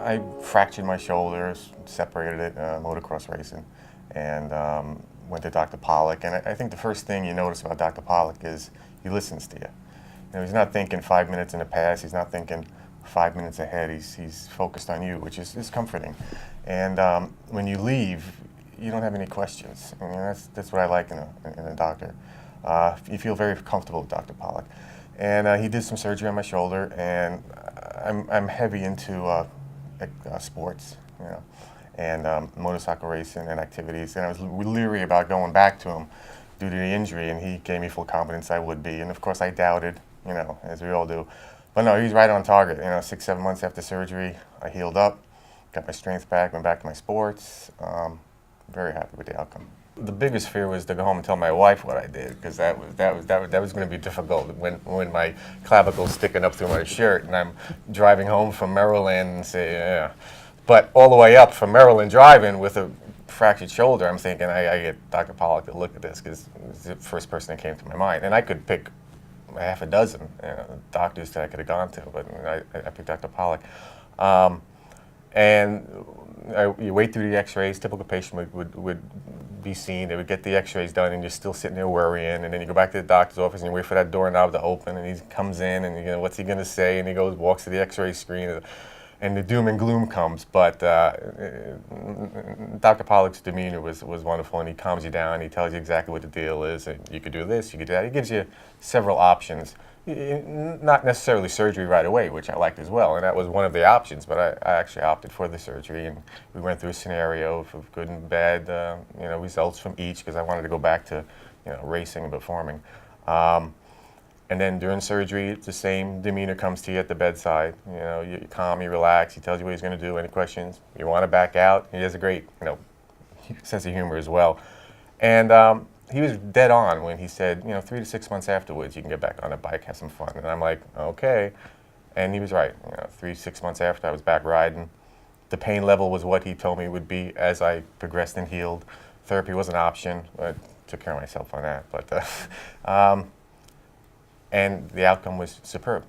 I fractured my shoulders, separated it, motocross racing, and went to Dr. Pollock. And I think the first thing you notice about Dr. Pollock is he listens to you. You know, he's not thinking 5 minutes in the past. He's not thinking 5 minutes ahead. He's focused on you, which is comforting. And when you leave, you don't have any questions. I mean, that's what I like in a doctor. You feel very comfortable with Dr. Pollock. And he did some surgery on my shoulder, and I'm heavy into sports, you know, and motorcycle racing and activities. And I was leery about going back to him due to the injury, and he gave me full confidence I would be. And of course I doubted, you know, as we all do. But no, he's right on target. You know, 6-7 months after surgery, I healed up, got my strength back, went back to my sports. Very happy with the outcome. The biggest fear was to go home and tell my wife what I did, because that was going to be difficult when my clavicle's sticking up through my shirt and I'm driving home from Maryland and say, yeah. But all the way up from Maryland driving with a fractured shoulder, I'm thinking I get Dr. Pollock to look at this, because it's the first person that came to my mind. And I could pick half a dozen doctors that I could have gone to, but I picked Dr. Pollock. You wait through the x-rays. Typical patient would be seen. They would get the x-rays done, and you're still sitting there worrying. And then you go back to the doctor's office and you wait for that doorknob to open, and he comes in, and you know, what's he going to say? And he walks to the x-ray screen, and the doom and gloom comes. But Dr. Pollock's demeanor was wonderful, and he calms you down. He tells you exactly what the deal is, and you could do this, you could do that. He gives you several options. Not necessarily surgery right away, which I liked as well, and that was one of the options, but I actually opted for the surgery, and we went through a scenario of good and bad you know, results from each, because I wanted to go back to, you know, racing and performing. And then during surgery, the same demeanor comes to you at the bedside. You know, you're calm, you relax, he tells you what he's going to do, any questions. You want to back out, he has a great, you know, sense of humor as well. And he was dead on when he said, you know, 3 to 6 months afterwards, you can get back on a bike, have some fun. And I'm like, okay. And he was right. You know, 3 to 6 months after, I was back riding. The pain level was what he told me it would be as I progressed and healed. Therapy was an option. I took care of myself on that. But and the outcome was superb.